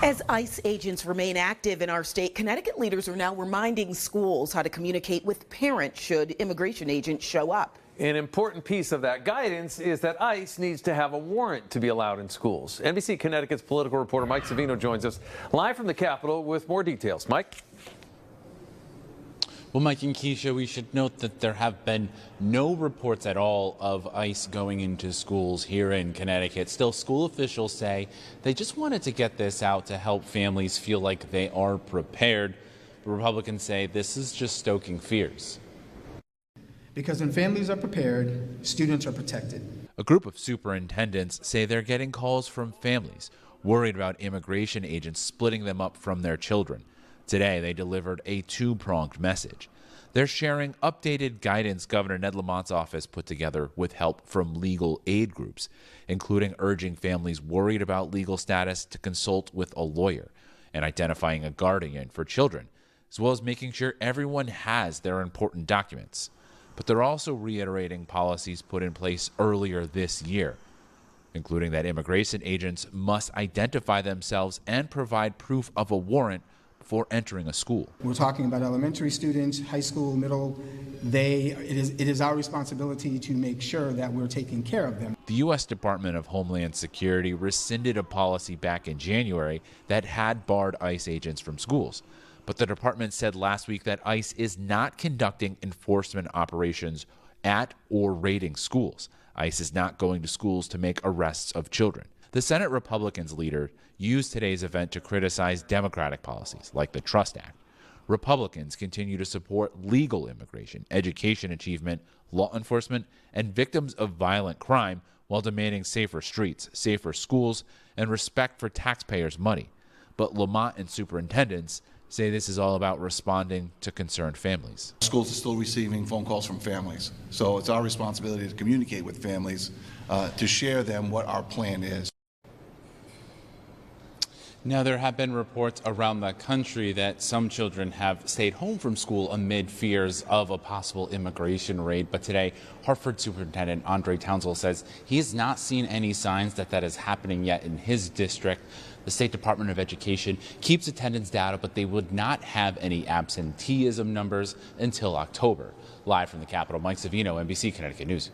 As ICE agents remain active in our state, Connecticut leaders are now reminding schools how to communicate with parents should immigration agents show up. An important piece of that guidance is that ICE needs to have a warrant to be allowed in schools. NBC Connecticut's political reporter Mike Savino joins us live from the Capitol with more details. Mike? Well, Mike and Keisha, we should note that there have been no reports at all of ICE going into schools here in Connecticut. Still, school officials say they just wanted to get this out to help families feel like they are prepared. Republicans say this is just stoking fears. Because when families are prepared, students are protected. A group of superintendents say they're getting calls from families worried about immigration agents splitting them up from their children. Today, they delivered a two-pronged message. They're sharing updated guidance Governor Ned Lamont's office put together with help from legal aid groups, including urging families worried about legal status to consult with a lawyer and identifying a guardian for children, as well as making sure everyone has their important documents. But they're also reiterating policies put in place earlier this year, including that immigration agents must identify themselves and provide proof of a warrant before entering a school. We're talking about elementary students, high school, middle. It is our responsibility to make sure that we're taking care of them. The U.S. Department of Homeland Security rescinded a policy back in January that had barred ICE agents from schools. But the department said last week that ICE is not conducting enforcement operations at or raiding schools. ICE is not going to schools to make arrests of children. The Senate Republicans leader used today's event to criticize Democratic policies like the Trust Act. Republicans continue to support legal immigration, education achievement, law enforcement, and victims of violent crime while demanding safer streets, safer schools, and respect for taxpayers' money. But Lamont and superintendents say this is all about responding to concerned families. Schools are still receiving phone calls from families, so it's our responsibility to communicate with families, to share them what our plan is. Now, there have been reports around the country that some children have stayed home from school amid fears of a possible immigration raid. But today, Hartford Superintendent Andre Townsville says he has not seen any signs that that is happening yet in his district. The State Department of Education keeps attendance data, but they would not have any absenteeism numbers until October. Live from the Capitol, Mike Savino, NBC Connecticut News.